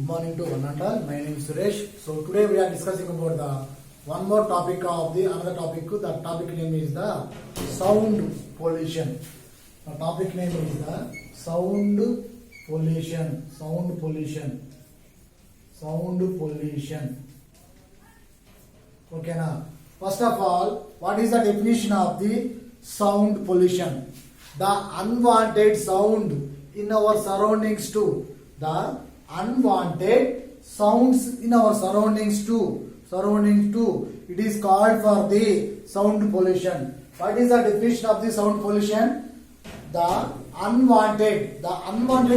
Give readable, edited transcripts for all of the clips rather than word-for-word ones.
Good morning to one and all. My name is Suresh. So today we are discussing about the one more topic of the another topic. The topic name is the sound pollution. The topic name is the sound pollution. Sound pollution. Sound pollution. Okay now. First of all, what is the definition of the sound pollution? The unwanted sound in our surroundings too. The unwanted sounds in our surroundings too. It is called for the sound pollution. What is the definition of the sound pollution? The unwanted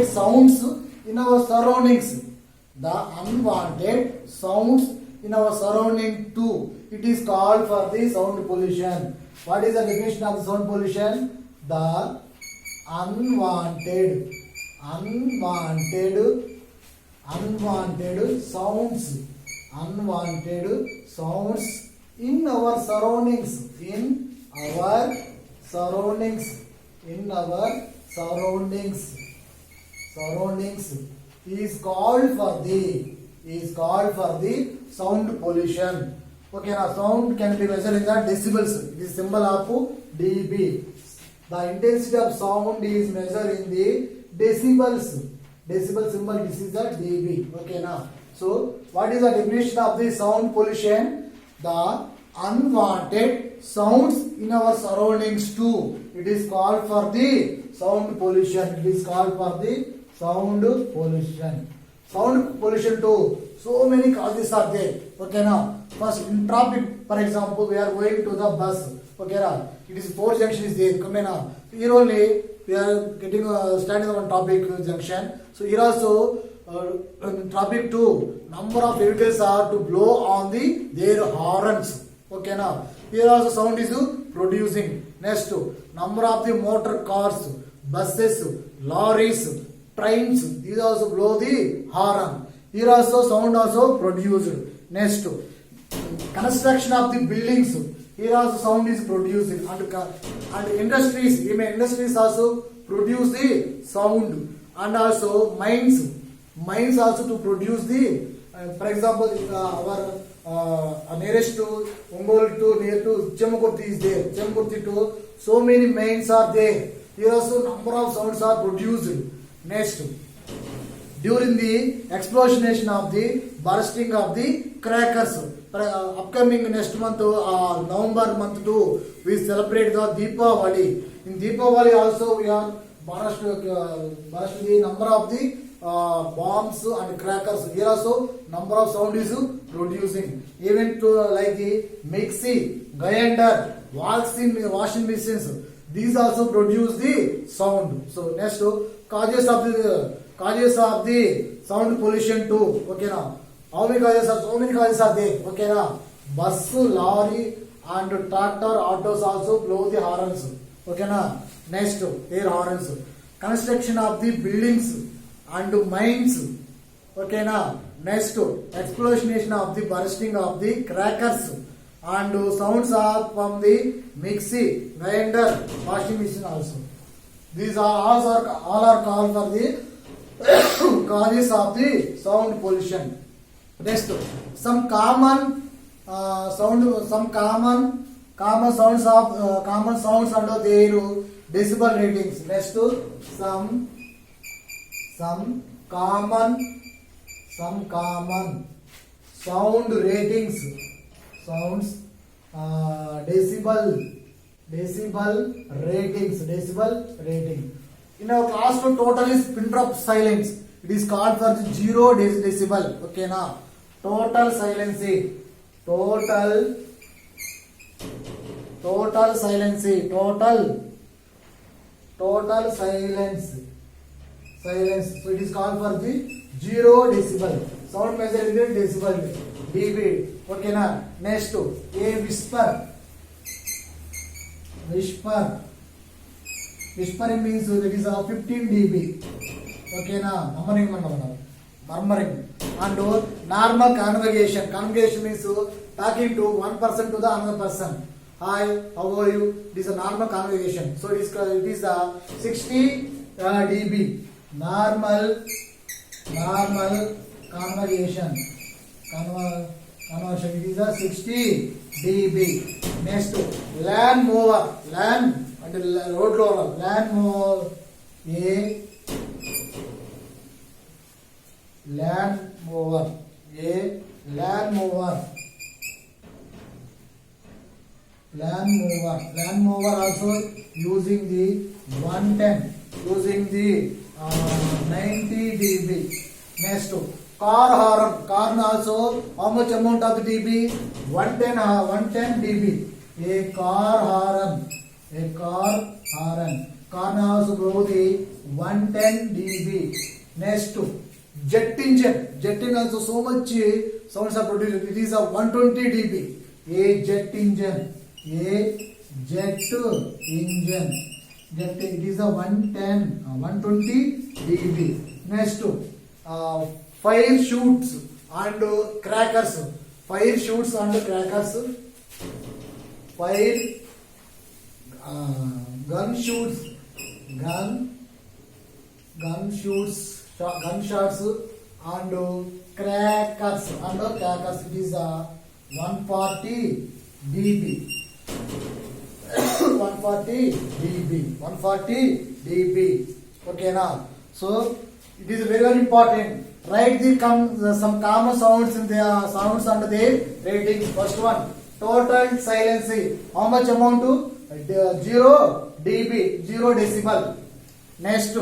sounds in our surroundings. The unwanted sounds in our surrounding too. It is called for the sound pollution. What is the definition of the sound pollution? The unwanted sounds in our surroundings is called for the sound pollution. Okay, now sound can be measured in the decibels. It is symbol of dB. The intensity of sound is measured in the decibels. Decibel symbol, this is the dB. Okay now. So what is the definition of the sound pollution? The unwanted sounds in our surroundings too. It is called for the sound pollution. Sound pollution too. So many causes are there. Okay now. First in traffic, for example, we are going to the bus. Okay now. It is 4 junctions there. Come now. Here only we are getting standing on topic junction. So here also in traffic too, number of vehicles are to blow on their horns. Okay now. Here also sound is producing. Next, number of the motor cars, buses, lorries, trains. These also blow the horn. Here also sound also produced. Next, construction of the buildings. Here also sound is producing, and industries also produce the sound, and also mines also to produce the for example our nearest to Ongole to near to Chemakurti is there. Chemakurti to so many mines are there. Here also number of sounds are produced. Next, during the explosion of the bursting of the crackers. Upcoming next month, November month too, we celebrate the Deepavali. In Deepavali also we are burst the number of the bombs and crackers. Here also number of sound is producing. Even to like the mixie, grinder, washing machines. These also produce the sound. So next, causes of the sound pollution too. Okay now. How many causes are? So many causes are there. Okay now. Bus, lorry and tractor, autos also blow the horns. Okay now. Next, their horns. Construction of the buildings and mines. Okay now. Next, explosion of the bursting of the crackers and sounds are from the mixie, grinder, washing machine also. These are all are called for the causes of the sound pollution. Next, some common sounds under their decibel ratings. Next, some common sound ratings. Decibel rating. In our class, total is pin drop silence. It is called for the 0 decibel. Okay now. Total silence. So it is called for the 0 decibel. Sound measured in the decibel. dB. Okay now. Next, a whisper. Whispering means that is 15 dB. Okay now. Murmuring. And normal conversation. Conversation means talking to one person to the another person. Hi, how are you? It is a normal conversation. So it is 60 dB. Normal conversion. Conversion, it is a 60 dB. Next, land mover, land and road roller, land mover, land mover also using the 110, using the 90 dB. Next, car horn also, how much amount of dB? 110 dB. A car horn also blow the 110 dB. Next, jet engine also so much sounds are produced. It is a 120 dB. A jet engine, it is a 120 dB. Next, fire shoots and crackers. Fire shoots and crackers. Fire gunshots and crackers. It is a 140 dB. 140 dB. Okay now. So it is very very important. Write some common sounds in the sounds under the ratings. First one, total silence. How much amount to 0 dB, 0 decibel. Next,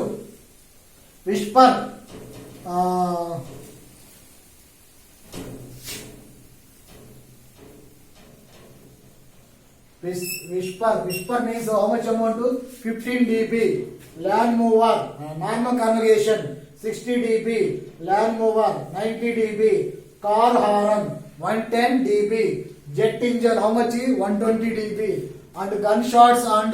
whisper. Whisper means how much amount to 15 dB. Land mover, normal conversation 60 dB. Land mover 90 dB. Car horn 110 dB. Jet engine how much? 120 dB. And gunshots and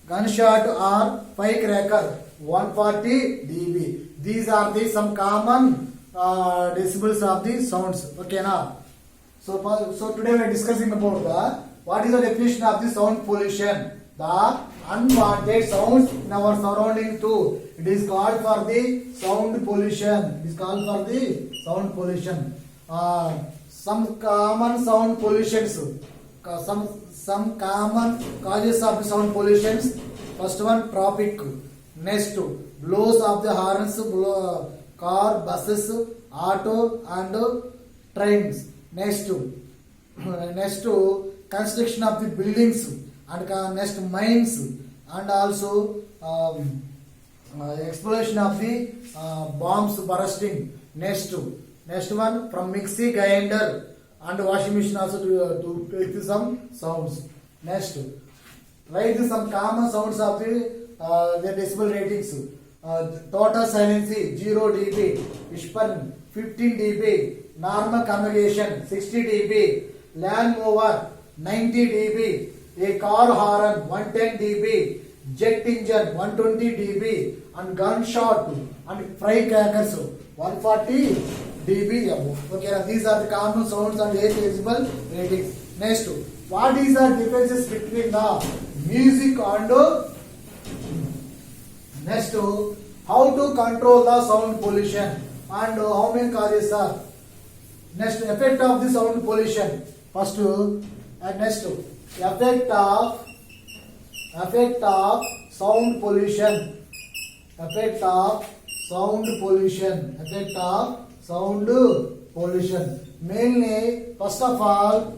gunshot or firecracker 140 dB. These are the some common decibels of the sounds. Okay now. So today we are discussing about what is the definition of the sound pollution. The unwanted sounds in our surrounding too. It is called for the sound pollution. Some common sound pollutions. Some common causes of sound pollutions. First one, traffic. Next, blows of the horns, car, buses, auto and trains. Next, construction of the buildings and next mines and also explosion of the bombs bursting. Next one, from mixie grinder and washing machine also to take some sounds. Next, write some common sounds of the decibel ratings. Total silence 0 dB, whispering 15 dB, normal conversation 60 dB, land mover 90 dB, a car horn 110 dB, jet engine 120 dB, and gunshot and firecrackers 140 dB above. Okay, these are the common sounds and 8 decibel ratings. Next, what is the differences between the music and next, how to control the sound pollution and how many causes are. Next, effect of the sound pollution. First, next, effect of sound pollution. Mainly, first of all,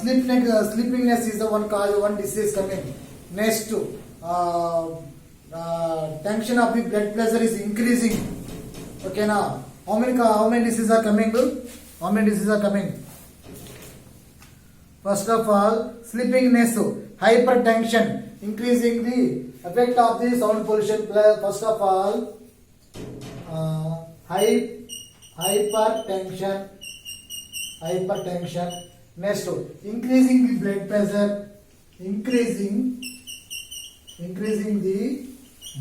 sleepiness is the one cause, one disease coming. Next, tension of the blood pressure is increasing. Okay now, how many diseases are coming? First of all, sleepiness, hypertension, increasing the effect of the sound pollution. First of all, hypertension. Next, increasing the blood pressure, increasing the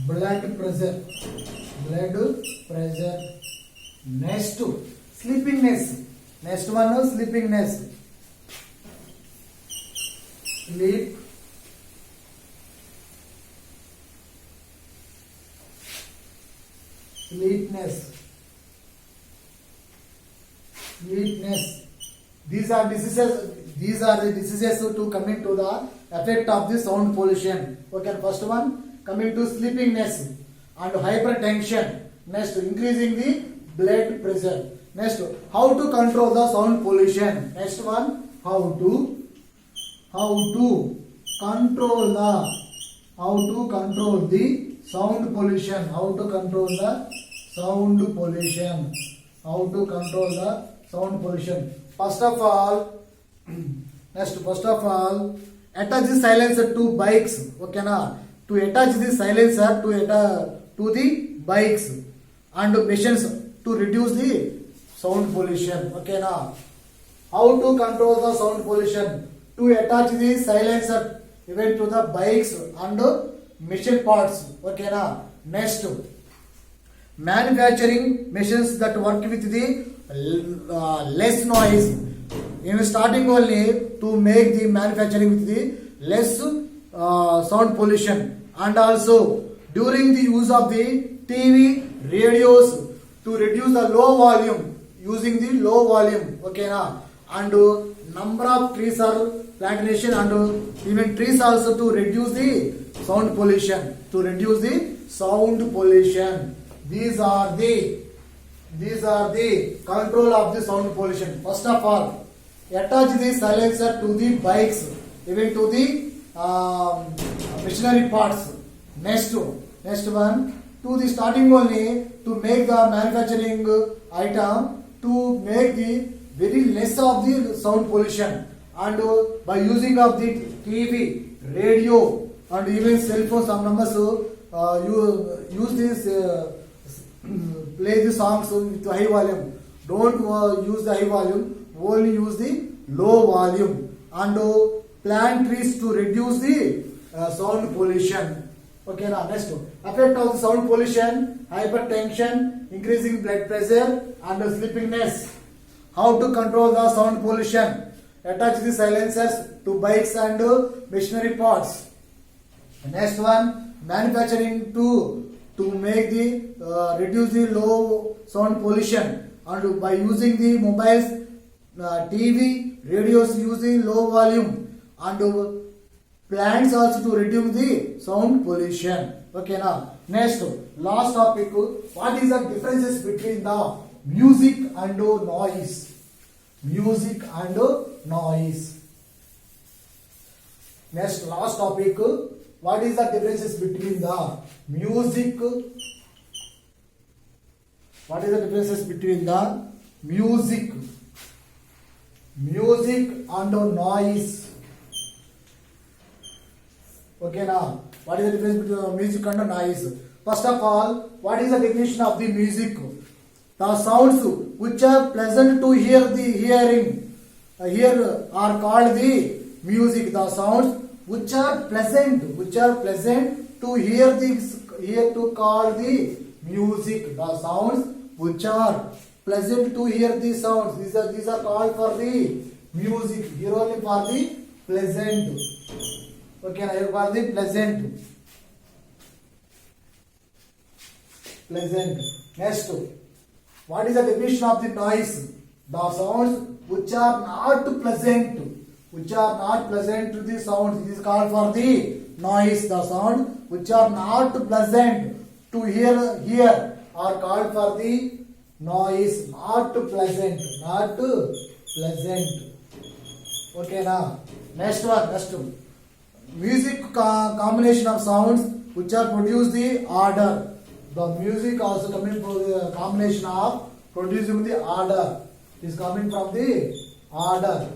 blood pressure. Next, sleepiness. Next one is sleepiness. sleepiness. These are the diseases to come into the effect of the sound pollution. Okay, first one coming to sleepiness and hypertension. Next, increasing the blood pressure. Next, how to control the sound pollution. Next one, how to control the sound pollution. How to control the sound pollution. First of all, attach the silencer to bikes. Okay na? To attach the silencer to the bikes and machines to reduce the sound pollution. Okay na? How to control the sound pollution? To attach the silencer even to the bikes and machine parts. Okay na? Next, manufacturing machines that work with the less noise. In starting only to make the manufacturing with the less sound pollution, and also during the use of the TV, radios to reduce the low volume, using the low volume. Okay na? And number of trees are plantation and even trees also to reduce the sound pollution. These are the control of the sound pollution. First of all, attach the silencer to the bikes, even to the machinery parts. Next one, to the starting only to make the manufacturing item to make the very less of the sound pollution, and by using of the TV, radio and even cell phone, some numbers you use this play the songs with high volume. Don't use the high volume, only use the low volume, and plant trees to reduce the sound pollution. Okay now, next effect of the sound pollution: hypertension, increasing blood pressure and sleepiness. How to control the sound pollution? Attach the silencers to bikes and machinery parts. Next one, manufacturing to make the reduce the low sound pollution, and by using the mobiles, TV, radios using low volume, and plants also to reduce the sound pollution. Okay now, next last topic, what is the differences between the music and noise? Next last topic, what is the differences between the music? What is the differences between the music and noise? Okay now, what is the difference between music and noise? First of all, what is the definition of the music? The sounds which are pleasant to hearing are called the music. The sounds which are pleasant to hear to call the music. The sounds which are pleasant to hear the sounds, these are called for the music. Here only for the pleasant. Okay, now here for the pleasant. Next, what is the definition of the noise? The sounds which are not pleasant to the sounds, it is called for the noise. The sound which are not pleasant to hear are called for the noise. Not pleasant. Okay now, next one. Music combination of sounds which are produce the order. The music also coming from the combination of producing the order. It is coming from the order.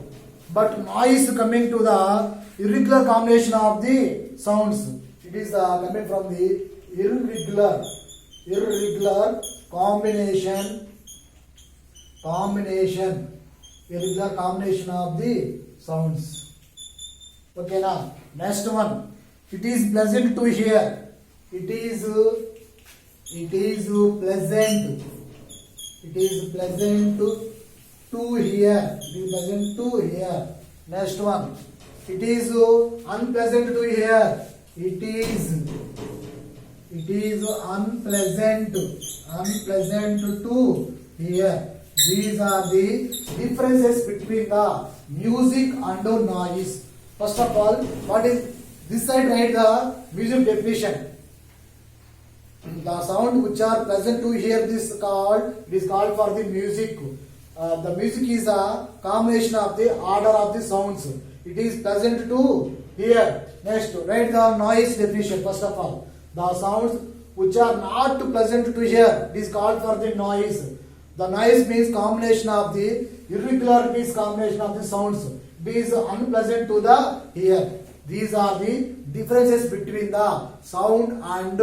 But noise coming to the irregular combination of the sounds. It is coming from the irregular combination of the sounds. Okay now, next one. It is pleasant to hear. It is pleasant to hear. Next one. It is unpleasant to hear. It is It is unpleasant to hear. These are the differences between the music and the noise. First of all, what is this side? Write the music definition. The sound which are pleasant to hear it is called for the music. The music is a combination of the order of the sounds. It is pleasant to hear. Next, write the noise definition. First of all, the sounds which are not pleasant to hear, it is called for the noise. The noise means combination of the irregularities, combination of the sounds. It is unpleasant to the ear. These are the differences between the sound and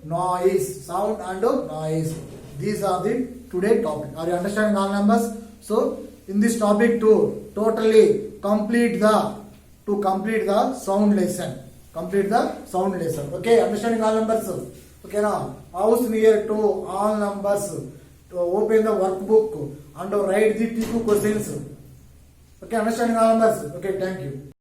noise. Sound and noise. These are the today topic. Are you understanding all numbers? So in this topic to totally complete the sound lesson. Complete the sound lesson. Okay, understanding all numbers. Okay, now house near to all numbers. To open the workbook and write the T2 questions. Okay, understanding all numbers. Okay, thank you.